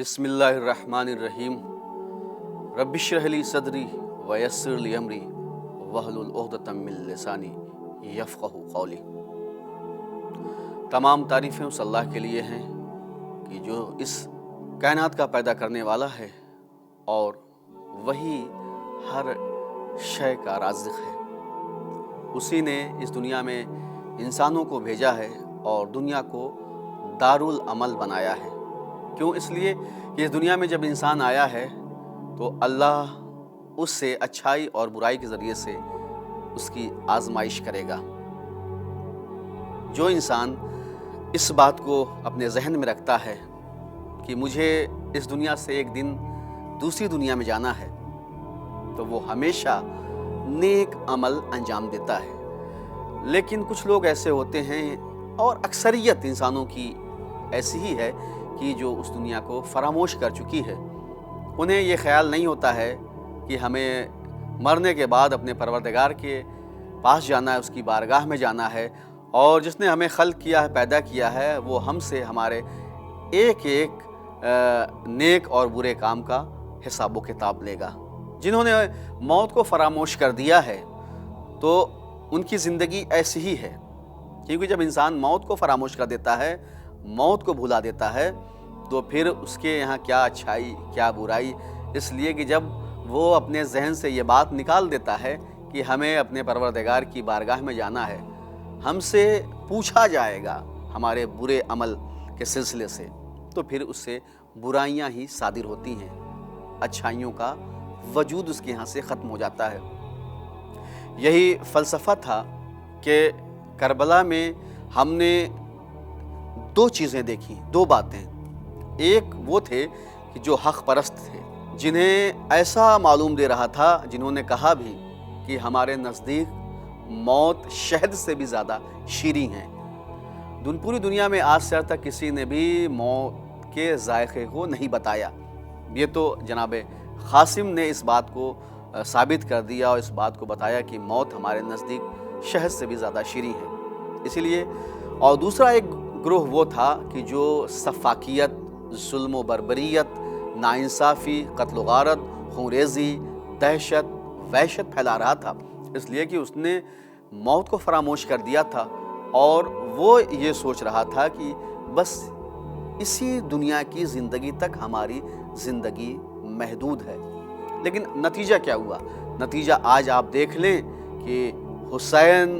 बिस्मिल्लाहिर्रहमानिर्रहीम रब्बिश्रह ली सदरी वयस्सिर ली अमरी वहलुल उक़दतम मिन लिसानी यफ़क़हू क़ौली। तमाम तारीफ़ें उस अल्लाह के लिए हैं कि जो इस कायनात का पैदा करने वाला है और वही हर शय का राज़िक़ है। उसी ने इस दुनिया में इंसानों को भेजा है और दुनिया को दारुल अमल बनाया है। क्यों? इसलिए कि इस दुनिया में जब इंसान आया है तो अल्लाह उससे अच्छाई और बुराई के ज़रिए से उसकी आजमाइश करेगा। जो इंसान इस बात को अपने जहन में रखता है कि मुझे इस दुनिया से एक दिन दूसरी दुनिया में जाना है, तो वो हमेशा नेक अमल अंजाम देता है। लेकिन कुछ लोग ऐसे होते हैं और अक्सरियत इंसानों की ऐसी ही है कि जो उस दुनिया को फरामोश कर चुकी है। उन्हें ये ख्याल नहीं होता है कि हमें मरने के बाद अपने परवरदिगार के पास जाना है, उसकी बारगाह में जाना है, और जिसने हमें खल्क़ किया है, पैदा किया है, वो हमसे हमारे एक एक नेक और बुरे काम का हिसाब व किताब लेगा। जिन्होंने मौत को फरामोश कर दिया है तो उनकी ज़िंदगी ऐसी ही है, क्योंकि जब इंसान मौत को फरामोश कर देता है, मौत को भुला देता है, तो फिर उसके यहाँ क्या अच्छाई क्या बुराई। इसलिए कि जब वो अपने जहन से ये बात निकाल देता है कि हमें अपने परवरदिगार की बारगाह में जाना है, हमसे पूछा जाएगा हमारे बुरे अमल के सिलसिले से, तो फिर उससे बुराइयां ही सादिर होती हैं, अच्छाइयों का वजूद उसके यहाँ से ख़त्म हो जाता है। यही फ़लसफ़ा था कि करबला में हमने दो चीज़ें देखी, दो बातें। एक वो थे कि जो हक़ परस्त थे, जिन्हें ऐसा मालूम दे रहा था, जिन्होंने कहा भी कि हमारे नज़दीक मौत शहद से भी ज़्यादा शीरीं है। पूरी दुनिया में आज से आज तक किसी ने भी मौत के ज़ायक़े को नहीं बताया। ये तो जनाब क़ासिम ने इस बात को साबित कर दिया और इस बात को बताया कि मौत हमारे नज़दीक शहद से भी ज़्यादा शीरीं है। इसीलिए, और दूसरा एक ग्रोह वो था कि जो सफ़ाकियत, जुल्म व बर्बरियत, नाइंसाफ़ी, क़त्ल व गारत, खूनरेज़ी, दहशत, वहशत फैला रहा था। इसलिए कि उसने मौत को फरामोश कर दिया था और वो ये सोच रहा था कि बस इसी दुनिया की ज़िंदगी तक हमारी ज़िंदगी महदूद है। लेकिन नतीजा क्या हुआ? नतीजा आज आप देख लें कि हुसैन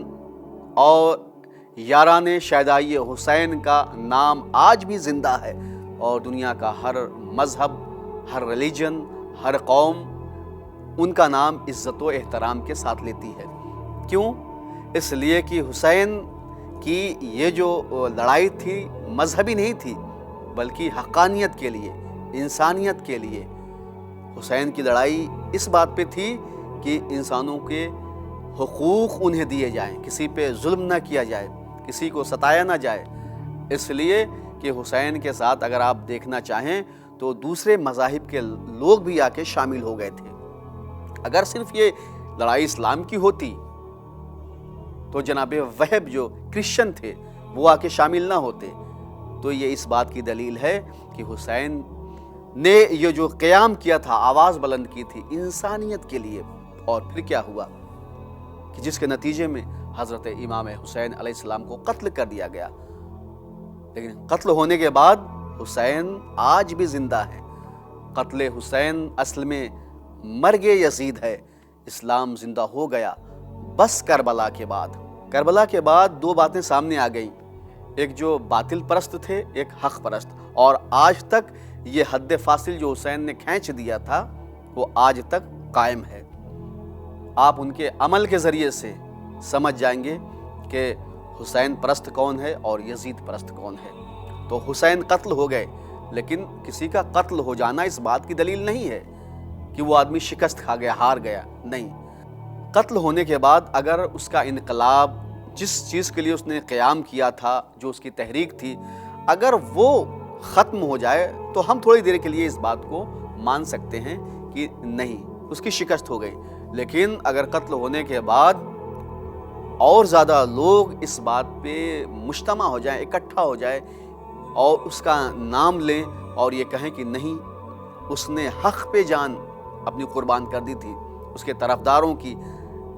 और याराने शहदाई हुसैन का नाम आज भी ज़िंदा है और दुनिया का हर मज़हब, हर रिलीजन, हर कौम उनका नाम इज़्ज़त व एहतराम के साथ लेती है। क्यों? इसलिए कि हुसैन की ये जो लड़ाई थी मजहबी नहीं थी, बल्कि हक़ानियत के लिए, इंसानियत के लिए। हुसैन की लड़ाई इस बात पे थी कि इंसानों के हुकूक़ उन्हें दिए जाएं, किसी पे जुल्म न किया जाए, किसी को सताया ना जाए। इसलिए कि हुसैन के साथ अगर आप देखना चाहें तो दूसरे मज़ाहिब के लोग भी आके शामिल हो गए थे। अगर सिर्फ ये लड़ाई इस्लाम की होती तो जनाब वहब जो क्रिश्चियन थे वो आके शामिल ना होते। तो ये इस बात की दलील है कि हुसैन ने ये जो क़याम किया था, आवाज़ बुलंद की थी इंसानियत के लिए। और फिर क्या हुआ कि जिसके नतीजे में हज़रत इमाम हुसैन अलैहिस्सलाम को कत्ल कर दिया गया। लेकिन कत्ल होने के बाद हुसैन आज भी ज़िंदा है। कत्ल हुसैन असल में मर्ग यजीद है। इस्लाम ज़िंदा हो गया बस करबला के बाद। करबला के बाद दो बातें सामने आ गई, एक जो बातिल परस्त थे, एक हक़ परस्त। और आज तक ये हद फासिल जो हुसैन ने खींच दिया था वो आज तक कायम है। आप उनके अमल के ज़रिए से समझ जाएंगे कि हुसैन परस्त कौन है और यजीद परस्त कौन है। तो हुसैन कत्ल हो गए, लेकिन किसी का कत्ल हो जाना इस बात की दलील नहीं है कि वो आदमी शिकस्त खा गया, हार गया। नहीं, कत्ल होने के बाद अगर उसका इनकलाब, जिस चीज़ के लिए उसने क़याम किया था, जो उसकी तहरीक थी, अगर वो ख़त्म हो जाए तो हम थोड़ी देर के लिए इस बात को मान सकते हैं कि नहीं, उसकी शिकस्त हो गई। लेकिन अगर कत्ल होने के बाद और ज़्यादा लोग इस बात पे मुज्तमा हो जाएं, इकट्ठा हो जाए और उसका नाम लें, और ये कहें कि नहीं, उसने हक़ पे जान अपनी कुर्बान कर दी थी, उसके तरफदारों की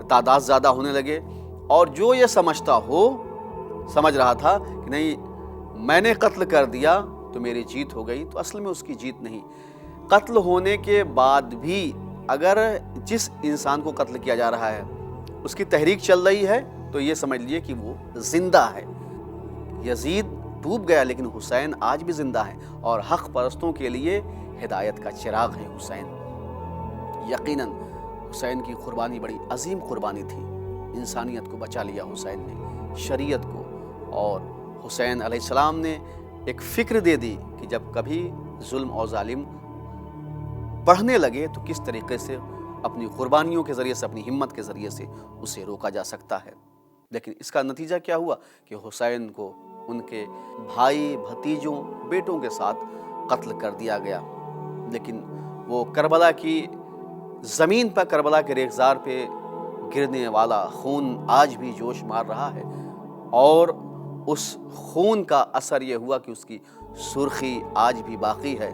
तादाद ज़्यादा होने लगे, और जो ये समझ रहा था कि नहीं मैंने कत्ल कर दिया तो मेरी जीत हो गई, तो असल में उसकी जीत नहीं। कत्ल होने के बाद भी अगर जिस इंसान को कत्ल किया जा रहा है उसकी तहरीक चल रही है तो ये समझ लिए कि वो जिंदा है। यजीद डूब गया लेकिन हुसैन आज भी जिंदा है, और हक़ परस्तों के लिए हिदायत का चिराग है हुसैन। यकीनन हुसैन की कुर्बानी बड़ी अजीम कुर्बानी थी। इंसानियत को बचा लिया हुसैन ने, शरीयत को, और हुसैन अलैहिस्सलाम ने एक फ़िक्र दे दी कि जब कभी जुल्म और जालिम बढ़ने लगे तो किस तरीके से अपनी कुर्बानियों के ज़रिए से, अपनी हिम्मत के ज़रिए से उसे रोका जा सकता है। लेकिन इसका नतीजा क्या हुआ कि हुसैन को उनके भाई, भतीजों, बेटों के साथ कत्ल कर दिया गया। लेकिन वो करबला की ज़मीन पर, करबला के रेगज़ार पे गिरने वाला खून आज भी जोश मार रहा है, और उस खून का असर ये हुआ कि उसकी सुर्खी आज भी बाकी है।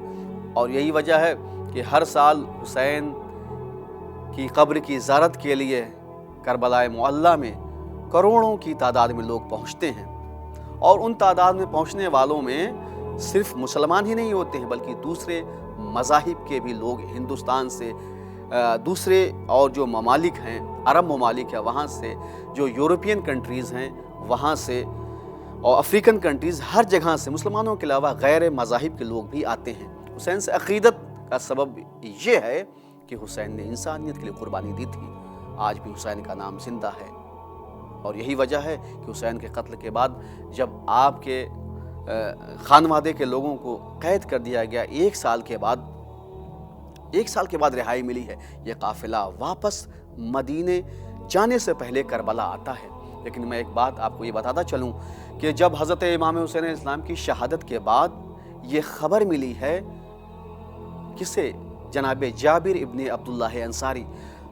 और यही वजह है कि हर साल हुसैन की कब्र की ज़ियारत के लिए करबला मुअल्ला में करोड़ों की तादाद में लोग पहुँचते हैं, और उन तादाद में पहुँचने वालों में सिर्फ मुसलमान ही नहीं होते हैं बल्कि दूसरे मज़ाहिब के भी लोग, हिंदुस्तान से दूसरे और जो ममालिक हैं, अरब ममालिक है वहाँ से, जो यूरोपियन कंट्रीज़ हैं वहाँ से, और अफ्रीकन कंट्रीज़, हर जगह से मुसलमानों के अलावा गैर मज़ाहिब के लोग भी आते हैं। हुसैन से अक़ीदत का सबब ये है कि हुसैन ने इंसानियत के लिए कुर्बानी दी थी। आज भी हुसैन का नाम जिंदा है, और यही वजह है कि हुसैन के कत्ल के बाद जब आपके खानवादे के लोगों को कैद कर दिया गया, एक साल के बाद रिहाई मिली है, ये काफ़िला वापस मदीने जाने से पहले करबला आता है। लेकिन मैं एक बात आपको ये बताता चलूँ कि जब हज़रत इमाम हुसैन इस्लाम की शहादत के बाद ये ख़बर मिली है, किसे? जनाब जाबिर इब्ने अब्दुल्लाह अंसारी।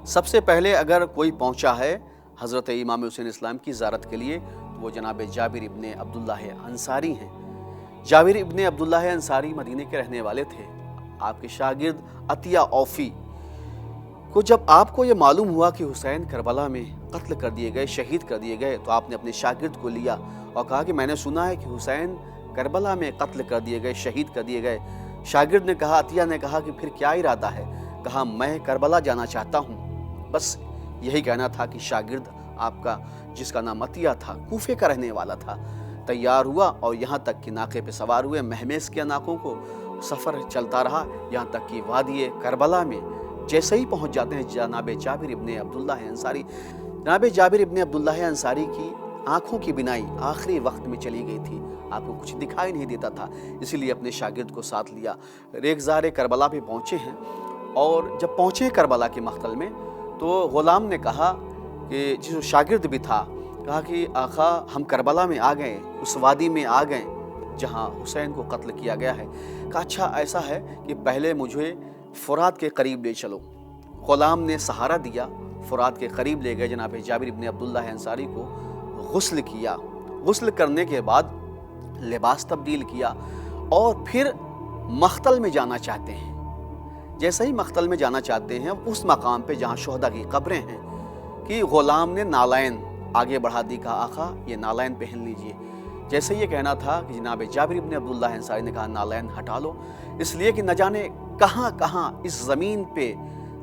सबसे पहले अगर कोई पहुँचा है हज़रत इमाम हुसैन इस्लाम की ज़ियारत के लिए तो वो जनाब जाबिर इब्ने अब्दुल्लाह अंसारी हैं। जाबिर इब्ने अब्दुल्लाह अंसारी मदीने के रहने वाले थे। आपके शागिर्द अतिया औफ़ी को जब आपको ये मालूम हुआ कि हुसैन करबला में कत्ल कर दिए गए, शहीद कर दिए गए, तो आपने अपने शागिर्द को लिया और कहा कि मैंने सुना है कि हुसैन करबला में कत्ल कर दिए गए, शहीद कर दिए गए। शागिर्द ने कहा, अतिया ने कहा कि फिर क्या इरादा है? कहा मैं करबला जाना चाहता हूँ। बस यही कहना था कि शागिर्द आपका, जिसका नाम अतिया था, कूफे का रहने वाला था, तैयार हुआ और यहाँ तक कि नाके पे सवार हुए, महमेस किया नाकों को, सफ़र चलता रहा यहाँ तक कि वादी करबला में जैसे ही पहुँच जाते हैं जनाब जाबिर इब्ने अब्दुल्लाह अंसारी। जनाब जाबिर इब्ने अब्दुल्लाह अंसारी की आँखों की बिनाई आखिरी वक्त में चली गई थी, आपको कुछ दिखाई नहीं देता था, इसीलिए अपने शागिर्द को साथ लिया। रेगज़ार करबला पे पहुँचे हैं, और जब पहुँचे करबला के मख्तल में तो ग़ुलाम ने कहा कि जो शागिर्द भी था, कहा कि आका हम करबला में आ गए, उस वादी में आ गए जहाँ हुसैन को कत्ल किया गया है। कहा अच्छा ऐसा है कि पहले मुझे फ़ुरात के करीब ले चलो। ग़ुलाम ने सहारा दिया, फ़ुरात के करीब ले गए, जनाब जाबिर इब्ने अब्दुल्लाह अंसारी को गुस्ल किया। गुस्ल करने के बाद लिबास तब्दील किया और फिर मख्तल में जाना चाहते हैं। जैसे ही मख्तल में जाना चाहते हैं, उस मकाम पे जहाँ शुहदा की कब्रें हैं, कि ग़ुलाम ने नालैन आगे बढ़ा दी, कहा आका ये नालैन पहन लीजिए। जैसे ये कहना था कि जनाब जाबिर इब्ने अब्दुल्लाह अंसारी ने कहा नालैन हटा लो, इसलिए कि न जाने कहाँ कहाँ इस ज़मीन पे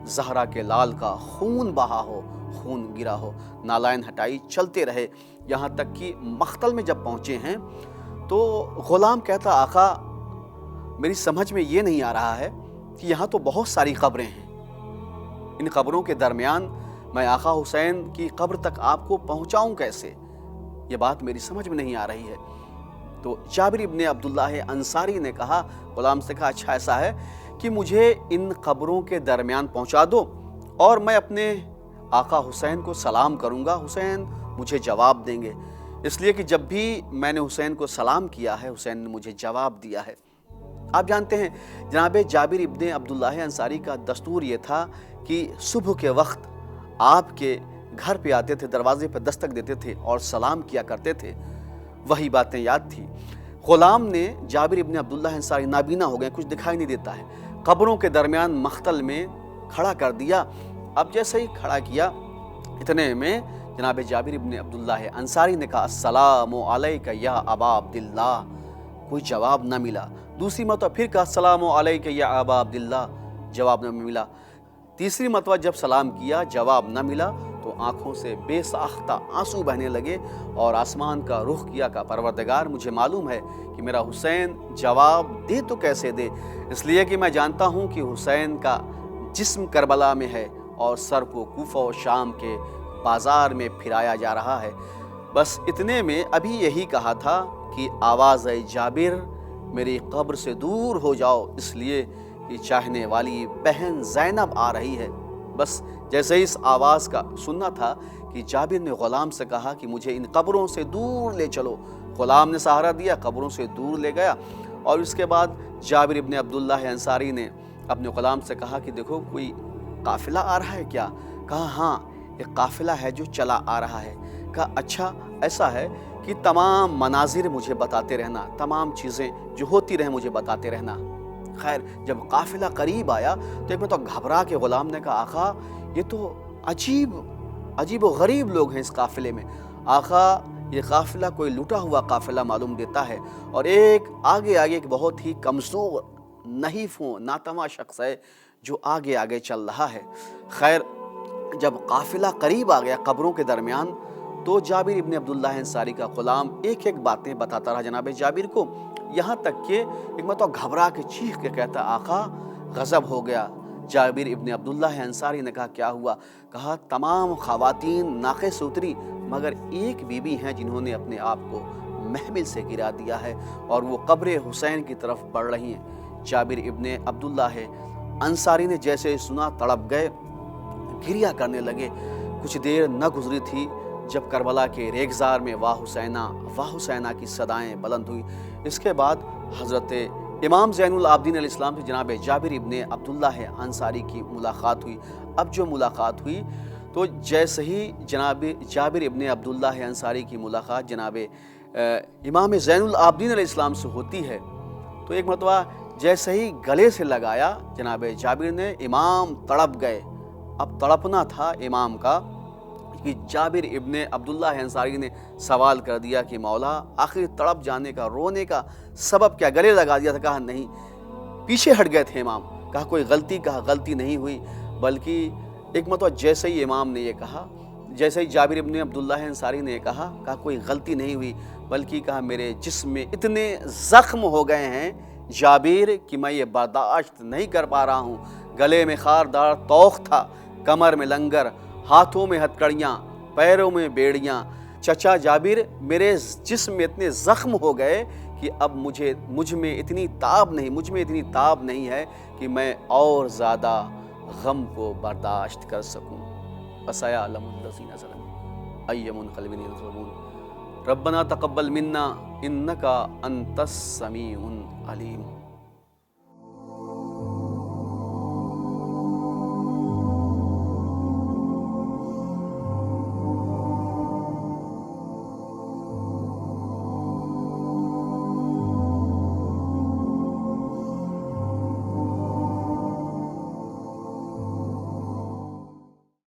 ज़हरा के लाल का खून बहा हो, खून गिरा हो। नालैन हटाई, चलते रहे, यहाँ तक कि मख्तल में जब पहुँचे हैं तो ग़ुलाम कहता आका मेरी समझ में ये नहीं आ रहा है कि यहाँ तो बहुत सारी कब्रें हैं, इन कब्रों के दरमियान मैं आका हुसैन की कब्र तक आपको पहुँचाऊँ कैसे? ये बात मेरी समझ में नहीं आ रही है। तो जाबिर इब्ने अब्दुल्लाह अंसारी ने कहा, ग़ुलाम से कहा अच्छा ऐसा है कि मुझे इन कब्रों के दरमियान पहुँचा दो और मैं अपने आका हुसैन को सलाम करूँगा, हुसैन मुझे जवाब देंगे। इसलिए कि जब भी मैंने हुसैन को सलाम किया है, हुसैन ने मुझे जवाब दिया है। आप जानते हैं जनाब जाबिर इब्ने अब्दुल्लाह अंसारी का दस्तूर ये था कि सुबह के वक्त आपके घर पे आते थे, दरवाजे पर दस्तक देते थे और सलाम किया करते थे। वही बातें याद थी। غلام نے جابر ابن عبداللہ انصاری نابینا ہو گئے، کچھ دکھائی نہیں دیتا ہے، قبروں کے درمیان مختل میں کھڑا کر دیا۔ اب جیسے ہی کھڑا کیا، اتنے میں جناب جابر ابن عبداللہ انصاری نے کہا السلام علیک یا ابا عبداللہ، کوئی جواب نہ ملا۔ دوسری مرتبہ پھر کہا السلام علیک یا ابا عبداللہ، جواب نہ ملا۔ تیسری مرتبہ جب سلام کیا جواب نہ ملا تو آنکھوں سے بے ساختہ آنسو بہنے لگے اور آسمان کا رخ کیا کہ پروردگار مجھے معلوم ہے کہ میرا حسین جواب دے تو کیسے دے، اس لیے کہ میں جانتا ہوں کہ حسین کا جسم کربلا میں ہے اور سر کو کوفہ و شام کے بازار میں پھرایا جا رہا ہے۔ بس اتنے میں ابھی یہی کہا تھا کہ آواز اے جابر میری قبر سے دور ہو جاؤ، اس لیے کہ چاہنے والی بہن زینب آ رہی ہے۔ بس جیسے اس آواز کا سننا تھا کہ جابر نے غلام سے کہا کہ مجھے ان قبروں سے دور لے چلو۔ غلام نے سہارا دیا، قبروں سے دور لے گیا، اور اس کے بعد جابر ابن عبداللہ انصاری نے اپنے غلام سے کہا کہ دیکھو کوئی قافلہ آ رہا ہے کیا؟ کہا ہاں ایک قافلہ ہے جو چلا آ رہا ہے۔ کہا اچھا ایسا ہے کہ تمام مناظر مجھے بتاتے رہنا، تمام چیزیں جو ہوتی رہیں مجھے بتاتے رہنا۔ خیر جب قافلہ قریب آیا تو ایک مرتبہ گھبرا کے غلام نے کہا آقا یہ تو عجیب و غریب لوگ ہیں اس قافلے میں، آقا یہ قافلہ کوئی لوٹا ہوا قافلہ معلوم دیتا ہے، اور ایک آگے ایک بہت ہی کمزور نحیف ناتواں شخص ہے جو آگے چل رہا ہے۔ خیر جب قافلہ قریب آ گیا قبروں کے درمیان تو جابر ابن عبداللہ انصاری کا غلام ایک باتیں بتاتا رہا جناب جابر کو، یہاں تک کہ ایک مرتبہ گھبرا کے چیخ کے کہتا آقا غضب ہو گیا۔ جابر ابن عبداللہ انصاری نے کہا کیا ہوا؟ کہا تمام خواتین ناقے سے اتری مگر ایک بیوی ہیں جنہوں نے اپنے آپ کو محمل سے گرا دیا ہے اور وہ قبر حسین کی طرف بڑھ رہی ہیں۔ جابر ابن عبداللہ انصاری نے جیسے سنا تڑپ گئے، گریا کرنے لگے۔ کچھ دیر نہ گزری تھی جب کربلا کے ریگزار میں واہ حسینہ کی صدائیں بلند ہوئی۔ اس کے بعد حضرت امام زین العابدین علیہ السلام سے جناب جابر ابن عبداللہ انصاری کی ملاقات ہوئی۔ اب جو ملاقات ہوئی تو جیسے ہی جناب جابر ابن عبداللہ انصاری کی ملاقات جناب امام زین العابدین علیہ السلام سے ہوتی ہے تو ایک مرتبہ جیسے ہی گلے سے لگایا جناب جابر نے، امام تڑپ گئے۔ اب تڑپنا تھا امام کا کہ جابر ابن عبداللہ انصاری نے سوال کر دیا کہ مولا آخر تڑپ جانے کا رونے کا سبب کیا؟ گلے لگا دیا تھا؟ کہا نہیں، پیچھے ہٹ گئے تھے امام۔ کہا کوئی غلطی؟ کہا غلطی نہیں ہوئی، بلکہ ایک مرتبہ جیسے ہی امام نے یہ کہا، جیسے ہی جابر ابن عبداللہ انصاری نے کہا کوئی غلطی نہیں ہوئی، بلکہ کہا میرے جسم میں اتنے زخم ہو گئے ہیں جابر کہ میں یہ برداشت نہیں کر پا رہا ہوں۔ گلے میں خاردار توخ تھا، کمر میں لنگر، ہاتھوں میں ہتکڑیاں، پیروں میں بیڑیاں۔ چچا جابر میرے جسم میں اتنے زخم ہو گئے کہ اب مجھ میں اتنی تاب نہیں ہے کہ میں اور زیادہ غم کو برداشت کر سکوں۔ وَسَيَعْلَمُ الَّذِينَ ظَلَمُوا أَيَّ مُنْقَلِبٍ يَنقَلِبُونَ رَبَّنَا تَقَبَّلْ مِنَّا إِنَّكَ أَنْتَ السَّمِيعُ الْعَلِيمُ۔